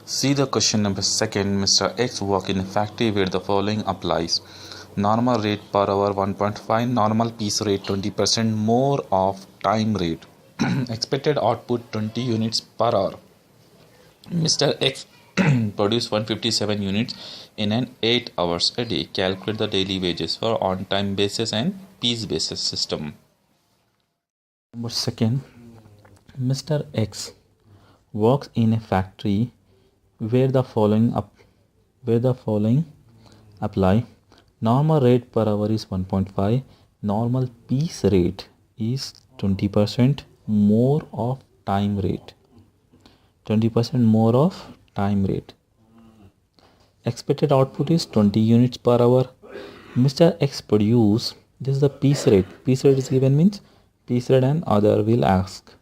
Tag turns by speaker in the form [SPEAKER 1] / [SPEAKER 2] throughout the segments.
[SPEAKER 1] See the question number second. Mr. X work in a factory where the following applies. Normal rate per hour 1.5, normal piece rate 20% more of time rate. Expected output 20 units per hour. Mr. X produced 157 units in an 8 hours a day. Calculate the daily wages for on time basis and piece basis system. Number second, Mr. X works in a factory where the following apply. Normal rate per hour is 1.5. Normal piece rate is 20% more of time rate. 20% more of time rate. Expected output is 20 units per hour. Mr. X produce, this is the piece rate. Piece rate is given means piece rate and other will ask.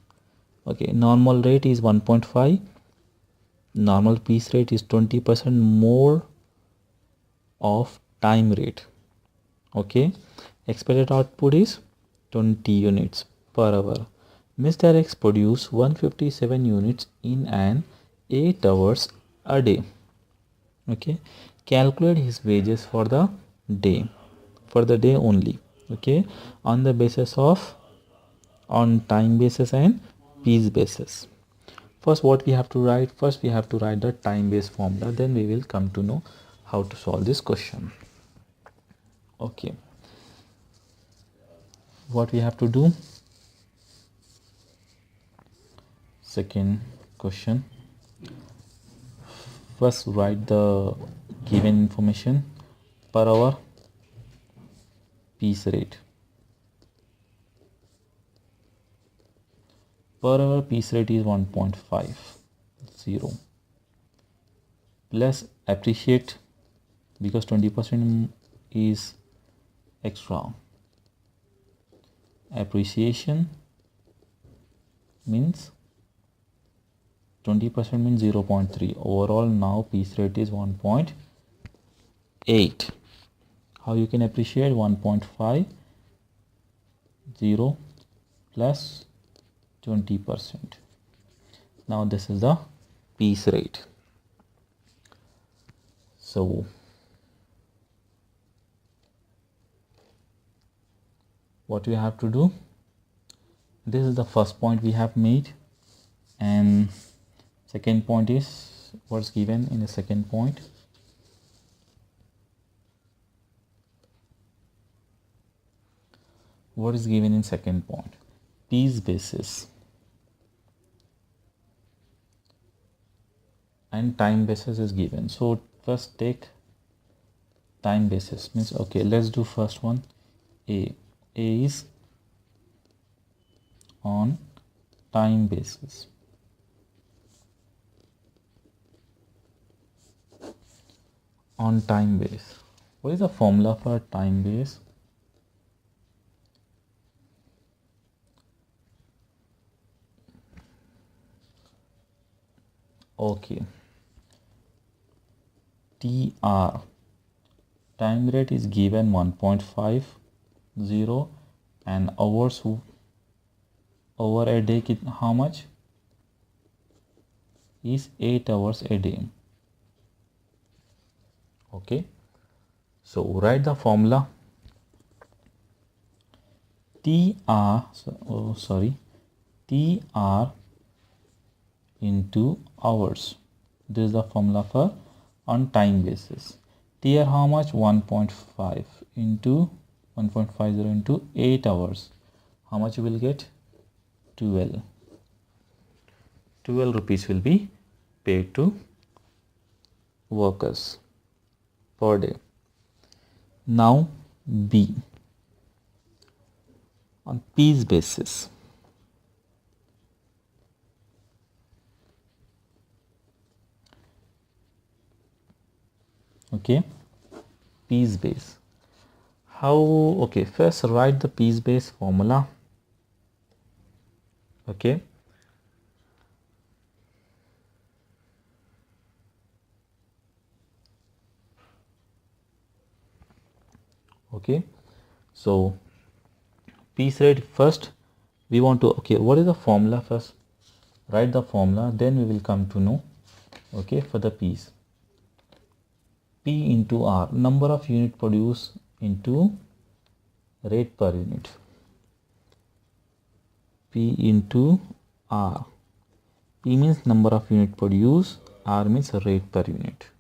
[SPEAKER 1] Okay, normal rate is 1.5. Normal piece rate is 20% more of time rate. Okay, expected output is 20 units per hour. Mr. X produce 157 units in an 8 hours a day. Okay, calculate his wages for the day only. Okay, on the basis of on time basis and piece basis. First, what we have to write? First, we have to write the time based formula. Then we will come to know how to solve this question. Okay, what we have to do? Second question. First, write the given information per hour, piece rate. Per hour piece rate is 1.50 plus appreciate because 20% is extra. Appreciation means 20% means 0.3. Overall now piece rate is 1.8. How you can appreciate 1.50 plus 20%. Now this is the piece rate. So what we have to do? This is the first point we have made, and second point is what's given in the second point. What is given in second point? Piece basis and time basis is given. So first take time basis, means okay, let's do first one. A is on time basis. On time base. What is the formula for time base? Okay, TR, time rate is given 1.50 and hours over a day how much is 8 hours a day. Okay, so write the formula. TR into hours. This is the formula for on time basis. TR how much? 1.5 into 1.50 into 8 hours. How much you will get? 12 rupees will be paid to workers per day. Now B, on piece basis. Okay, piece base. How? Okay, first write the piece base formula. Okay, so piece rate first we want to, okay, what is the formula? First write the formula, then we will come to know okay, for the piece. P into R, number of unit produced into rate per unit. P into R. P means number of unit produced, R means rate per unit.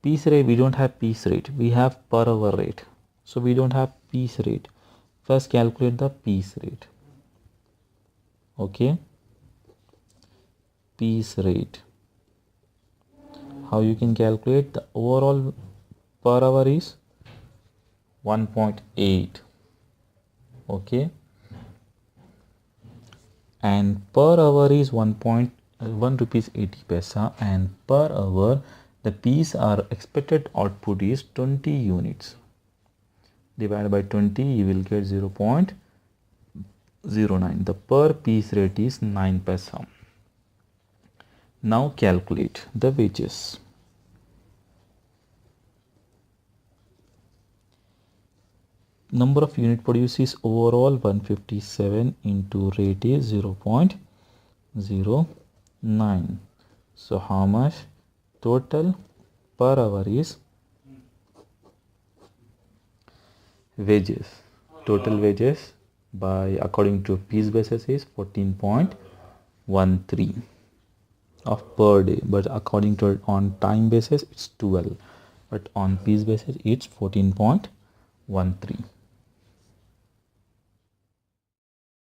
[SPEAKER 1] Piece rate, we don't have piece rate, we have per hour rate. So we don't have piece rate. First calculate the piece rate. Okay, piece rate. How you can calculate? The overall per hour is 1.8. okay, and per hour is 1 rupees 80 paisa, and per hour the piece our expected output is 20 units. Divided by 20, you will get 0.09. The per piece rate is 9 paisa. Now calculate the wages. Number of unit produced is overall 157 into rate is 0.09. So how much total per hour is wages? Total wages by according to piece basis is 14.13 of per day, but according to on time basis it's 12, but on piece basis it's 14.13.